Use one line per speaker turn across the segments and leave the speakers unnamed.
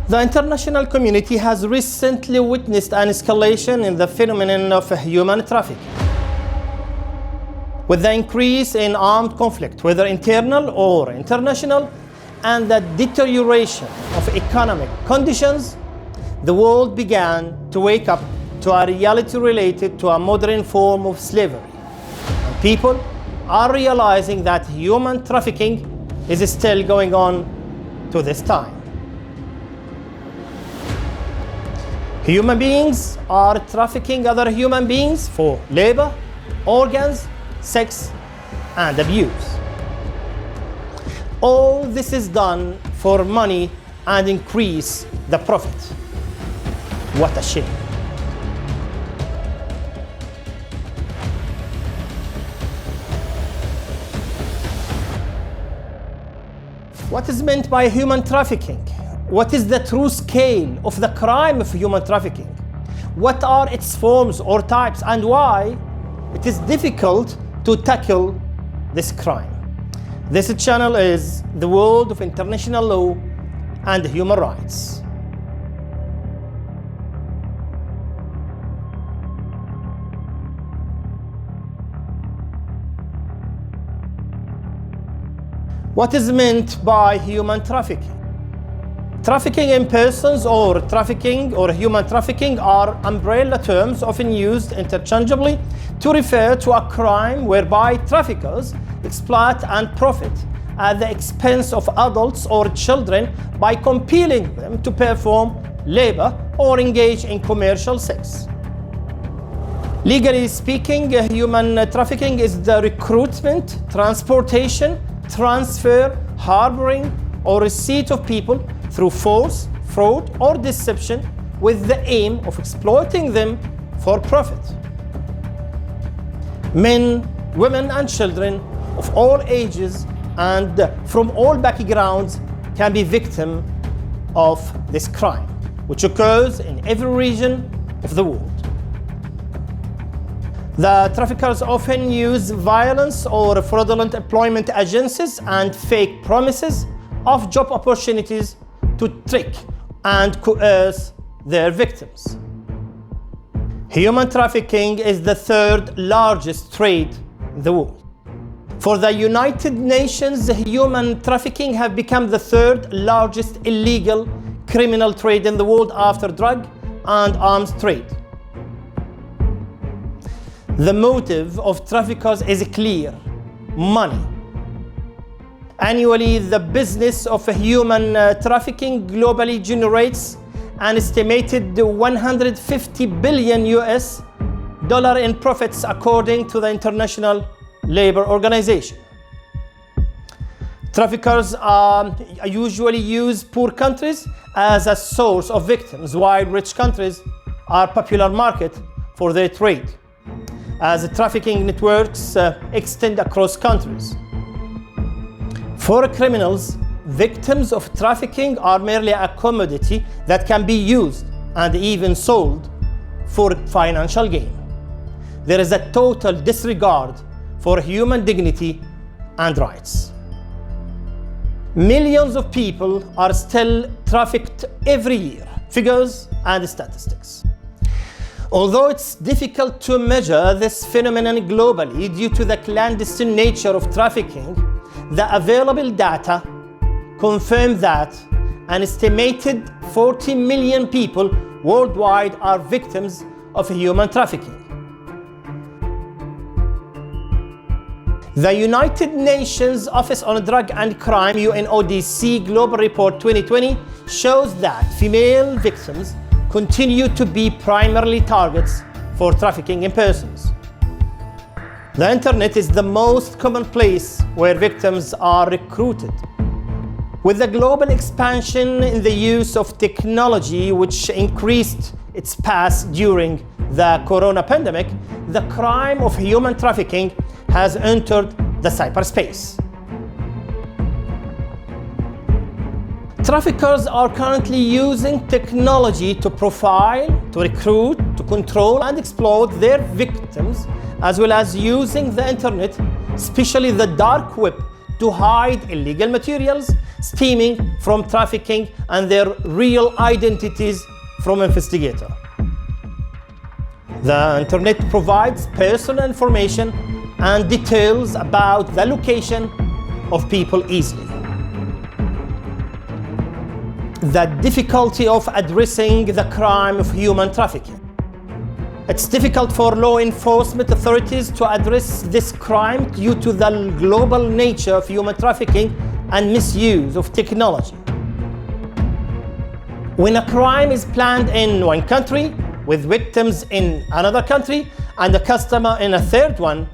The international community has recently witnessed an escalation in the phenomenon of human trafficking. With the increase in armed conflict, whether internal or international, and the deterioration of economic conditions, the world began to wake up to a reality related to a modern form of slavery. And people are realizing that human trafficking is still going on to this time. Human beings are trafficking other human beings for labor, organs, sex, and abuse. All this is done for money and increase the profit. What a shame. What is meant by human trafficking? What is the true scale of the crime of human trafficking? What are its forms or types, and why it is difficult to tackle this crime? This channel is the world of international law and human rights. What is meant by human trafficking? Trafficking in persons or trafficking or human trafficking are umbrella terms often used interchangeably to refer to a crime whereby traffickers exploit and profit at the expense of adults or children by compelling them to perform labor or engage in commercial sex. Legally speaking, human trafficking is the recruitment, transportation, transfer, harboring, or receipt of people through force, fraud, or deception with the aim of exploiting them for profit. Men, women, and children of all ages and from all backgrounds can be victims of this crime, which occurs in every region of the world. The traffickers often use violence or fraudulent employment agencies and fake promises of job opportunities to trick and coerce their victims. Human trafficking is the third largest trade in the world. For the United Nations, human trafficking have become the third largest illegal criminal trade in the world after drug and arms trade. The motive of traffickers is clear: money. Annually, the business of human trafficking globally generates an estimated $150 billion in profits, according to the International Labour Organization. Traffickers usually use poor countries as a source of victims, while rich countries are popular market for their trade, as trafficking networks extend across countries. For criminals, victims of trafficking are merely a commodity that can be used and even sold for financial gain. There is a total disregard for human dignity and rights. Millions of people are still trafficked every year. Figures and statistics. Although it's difficult to measure this phenomenon globally due to the clandestine nature of trafficking, the available data confirm that an estimated 40 million people worldwide are victims of human trafficking. The United Nations Office on Drug and Crime (UNODC) Global Report 2020 shows that female victims continue to be primarily targets for trafficking in persons. The internet is the most common place where victims are recruited. With the global expansion in the use of technology, which increased its pace during the corona pandemic, the crime of human trafficking has entered the cyberspace. Traffickers are currently using technology to profile, to recruit, to control and exploit their victims, as well as using the internet, especially the dark web, to hide illegal materials stemming from trafficking and their real identities from investigators. The internet provides personal information and details about the location of people easily. The difficulty of addressing the crime of human trafficking. It's difficult for law enforcement authorities to address this crime due to the global nature of human trafficking and misuse of technology. When a crime is planned in one country, with victims in another country and a customer in a third one,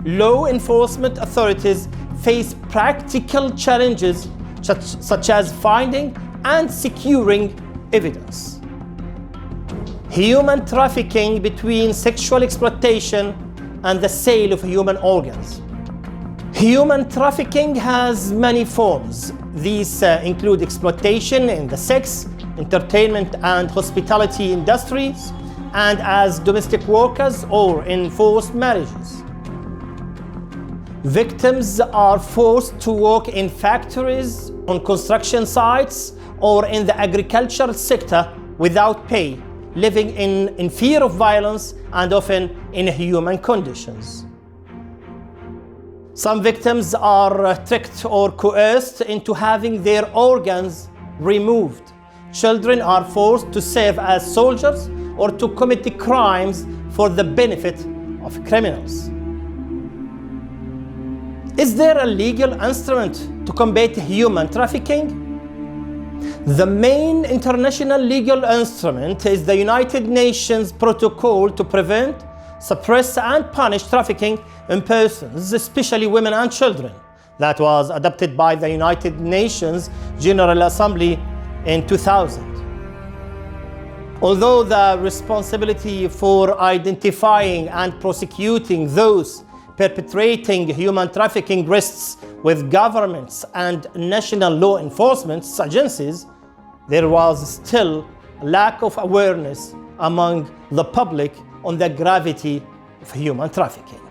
law enforcement authorities face practical challenges such as finding and securing evidence. Human trafficking between sexual exploitation and the sale of human organs. Human trafficking has many forms. These include exploitation in the sex, entertainment and hospitality industries, and as domestic workers or in forced marriages. Victims are forced to work in factories, on construction sites, or in the agricultural sector without pay, living in fear of violence and often in inhuman conditions. Some victims are tricked or coerced into having their organs removed. Children are forced to serve as soldiers or to commit crimes for the benefit of criminals. Is there a legal instrument to combat human trafficking? The main international legal instrument is the United Nations Protocol to prevent, suppress and punish trafficking in persons, especially women and children, that was adopted by the United Nations General Assembly in 2000. Although the responsibility for identifying and prosecuting those perpetrating human trafficking rests with governments and national law enforcement agencies, there was still a lack of awareness among the public on the gravity of human trafficking.